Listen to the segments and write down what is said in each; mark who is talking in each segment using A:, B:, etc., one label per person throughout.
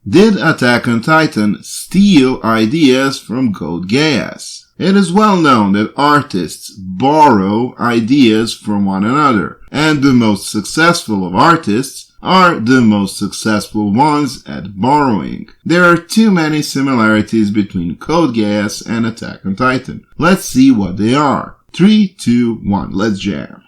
A: Did Attack on Titan steal ideas from Code Geass? It is well known that artists borrow ideas from one another, and the most successful of artists are the most successful ones at borrowing. There are too many similarities between Code Geass and Attack on Titan. Let's see what they are. 3, 2, 1, let's jam.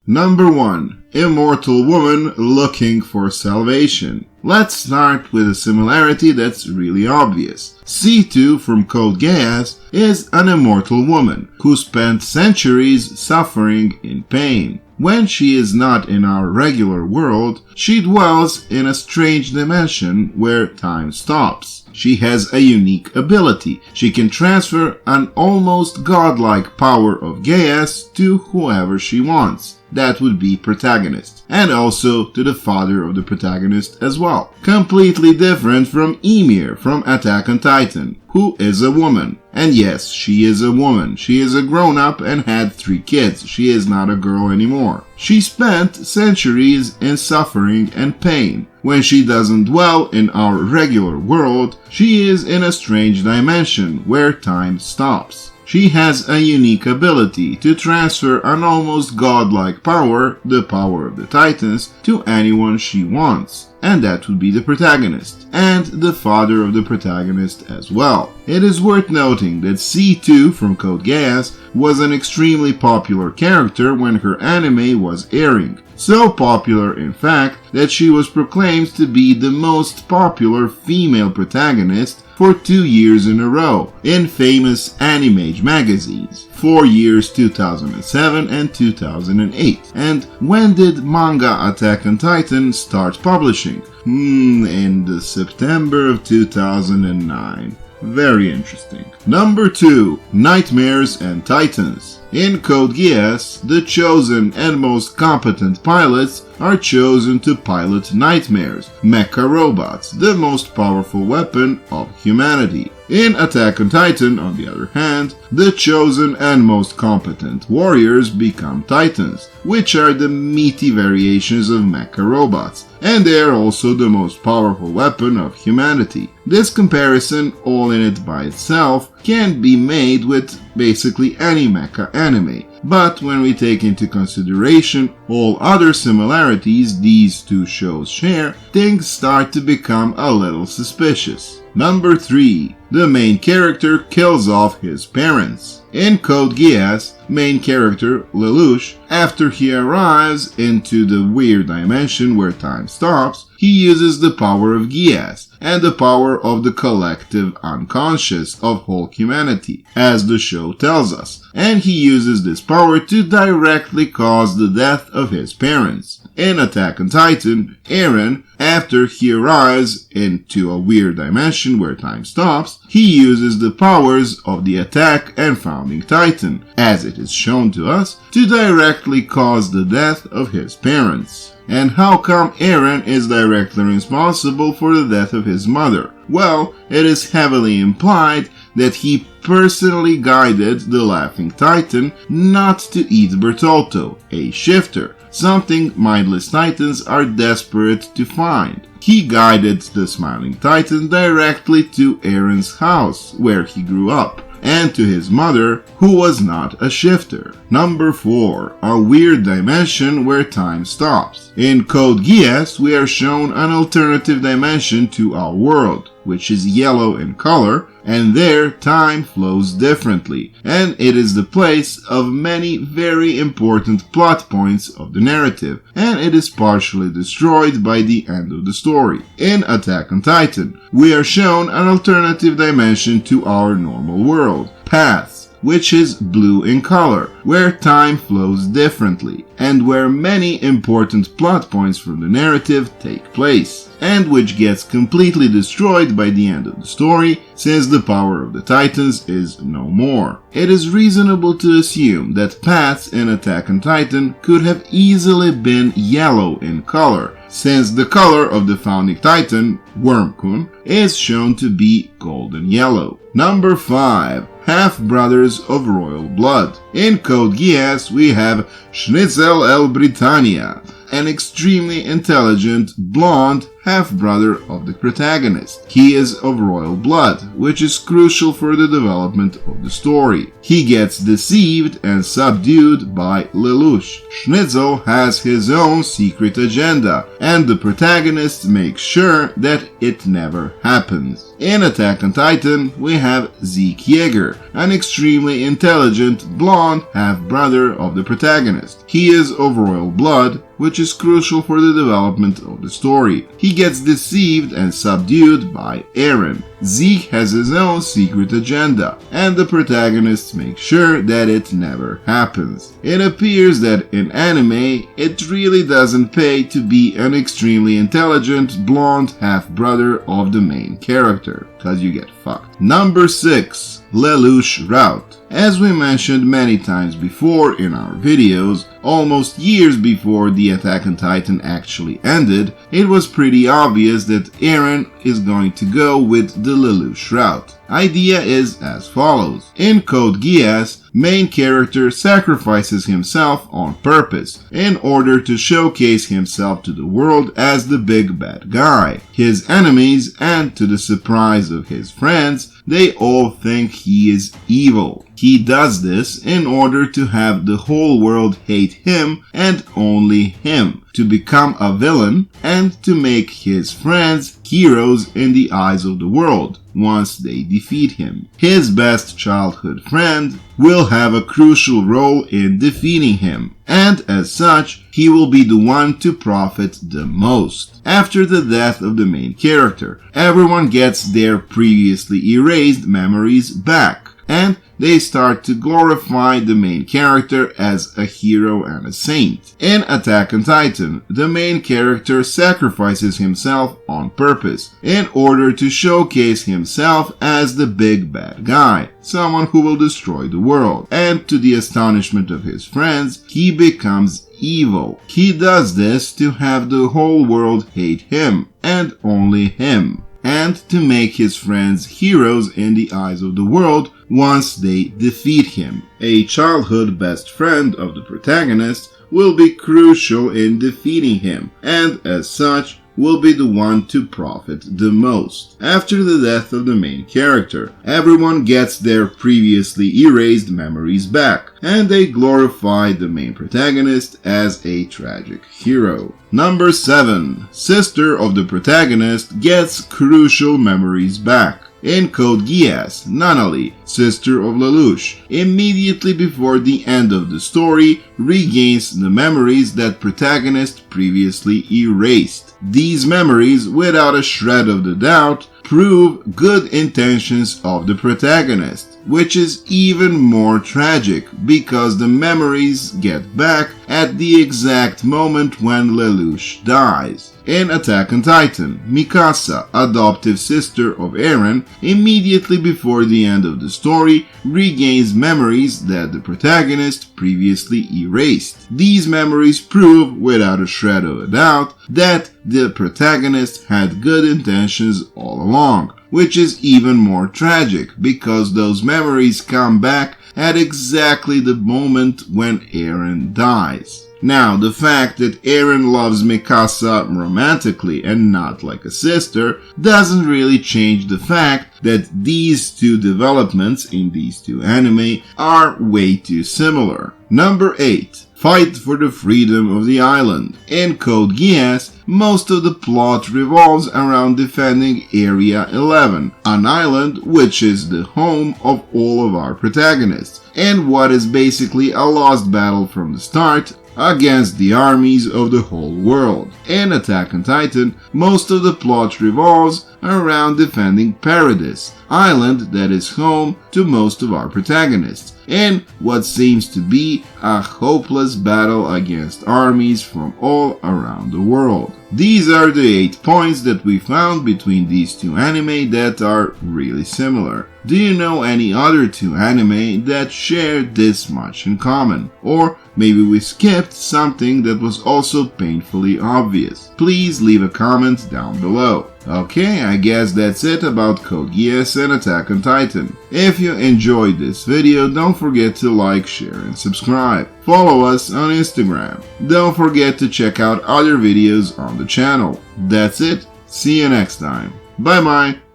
A: Number 1. Immortal woman looking for salvation. Let's start with a similarity that's really obvious. C2 from Code Geass is an immortal woman who spent centuries suffering in pain. When she is not in our regular world, she dwells in a strange dimension where time stops. She has a unique ability. She can transfer an almost godlike power of Geass to whoever she wants. That would be protagonist, and also to the father of the protagonist as well. Completely different from Ymir from Attack on Titan, who is a woman. And yes, she is a woman. She is a grown-up and had 3 kids. She is not a girl anymore. She spent centuries in suffering and pain. When she doesn't dwell in our regular world, she is in a strange dimension where time stops. She has a unique ability to transfer an almost godlike power, the power of the Titans, to anyone she wants. And that would be the protagonist, and the father of the protagonist as well. It is worth noting that C2 from Code Geass was an extremely popular character when her anime was airing. So popular, in fact, that she was proclaimed to be the most popular female protagonist for 2 years in a row in famous Anime magazines, 4 years 2007 and 2008. And when did manga Attack on Titan start publishing? In the September of 2009. Very interesting. Number 2. Knightmares and Titans. In Code Geass, the chosen and most competent pilots are chosen to pilot Knightmares, mecha robots, the most powerful weapon of humanity. In Attack on Titan, on the other hand, the chosen and most competent warriors become Titans, which are the meaty variations of mecha robots, and they are also the most powerful weapon of humanity. This comparison, all in it by itself, can be made with basically any mecha anime, but when we take into consideration all other similarities these two shows share, things start to become a little suspicious. Number 3. The main character kills off his parents. In Code Geass, main character Lelouch, after he arrives into the weird dimension where time stops, he uses the power of Geass and the power of the collective unconscious of whole humanity, as the show tells us, and he uses this power to directly cause the death of his parents. In Attack on Titan, Eren, after he arrives into a weird dimension where time stops, he uses the powers of the Attack and Founding Titan, as it is shown to us, to directly cause the death of his parents. And how come Eren is directly responsible for the death of his mother? Well, it is heavily implied that he personally guided the Laughing Titan not to eat Bertolto, a shifter, something mindless Titans are desperate to find. He guided the Smiling Titan directly to Eren's house, where he grew up, and to his mother, who was not a shifter. Number 4. A weird dimension where time stops. In Code Geass, we are shown an alternative dimension to our world, which is yellow in color, and there time flows differently, and it is the place of many very important plot points of the narrative, and it is partially destroyed by the end of the story. In Attack on Titan, we are shown an alternative dimension to our normal world, Paths, which is blue in color, where time flows differently, and where many important plot points from the narrative take place, and which gets completely destroyed by the end of the story, since the power of the Titans is no more. It is reasonable to assume that Paths in Attack on Titan could have easily been yellow in color, since the color of the Founding Titan, Wormkun, is shown to be golden yellow. Number 5. Half-brothers of royal blood. In Code Geass, we have Schneizel and Zeke, an extremely intelligent, blonde, half-brother of the protagonist. He is of royal blood, which is crucial for the development of the story. He gets deceived and subdued by Lelouch. Schneizel has his own secret agenda, and the protagonist makes sure that it never happens. In Attack on Titan, we have Zeke, an extremely intelligent, blonde half-brother of the protagonist. He is of royal blood, which is crucial for the development of the story. He gets deceived and subdued by Eren. Zeke has his own secret agenda, and the protagonist makes sure that it never happens. It appears that in anime, it really doesn't pay to be an extremely intelligent, blonde half-brother of the main character, cause you get fucked. Number 6. Lelouch route. As we mentioned many times before in our videos, almost years before the Attack on Titan actually ended, it was pretty obvious that Eren is going to go with the Lelouch route. Idea is as follows. In Code Geass, main character sacrifices himself on purpose in order to showcase himself to the world as the big bad guy. His enemies, and to the surprise of his friends, they all think he is evil. He does this in order to have the whole world hate him and only him, to become a villain, and to make his friends heroes in the eyes of the world once they defeat him. His best childhood friend will have a crucial role in defeating him, and as such, he will be the one to profit the most. After the death of the main character, everyone gets their previously erased memories back, and they start to glorify the main character as a hero and a saint. In Attack on Titan, the main character sacrifices himself on purpose in order to showcase himself as the big bad guy, someone who will destroy the world. And to the astonishment of his friends, he becomes evil. He does this to have the whole world hate him, and only him, and to make his friends heroes in the eyes of the world once they defeat him. A childhood best friend of the protagonist will be crucial in defeating him, and as such will be the one to profit the most. After the death of the main character, everyone gets their previously erased memories back, and they glorify the main protagonist as a tragic hero. Number 7. Sister of the protagonist gets crucial memories back. In Code Geass, Nunnally, sister of Lelouch, immediately before the end of the story, regains the memories that protagonist previously erased. These memories, without a shred of the doubt, prove good intentions of the protagonist, which is even more tragic because the memories get back at the exact moment when Lelouch dies. In Attack on Titan, Mikasa, adoptive sister of Eren, immediately before the end of the story, regains memories that the protagonist previously erased. These memories prove, without a shred of a doubt, that the protagonist had good intentions all along, which is even more tragic because those memories come back at exactly the moment when Eren dies. Now, the fact that Eren loves Mikasa romantically and not like a sister doesn't really change the fact that these two developments in these two anime are way too similar. Number 8. Fight for the freedom of the island. In Code Geass, most of the plot revolves around defending Area 11, an island which is the home of all of our protagonists, and what is basically a lost battle from the start against the armies of the whole world. In Attack on Titan, most of the plot revolves around defending Paradis, island that is home to most of our protagonists, in what seems to be a hopeless battle against armies from all around the world. These are the 8 points that we found between these two anime that are really similar. Do you know any other two anime that share this much in common? Or maybe we skipped something that was also painfully obvious? Please leave a comment down below. Okay, I guess that's it about Code Geass and Attack on Titan. If you enjoyed this video, don't forget to like, share, and subscribe. Follow us on Instagram. Don't forget to check out other videos on the channel. That's it. See you next time. Bye bye.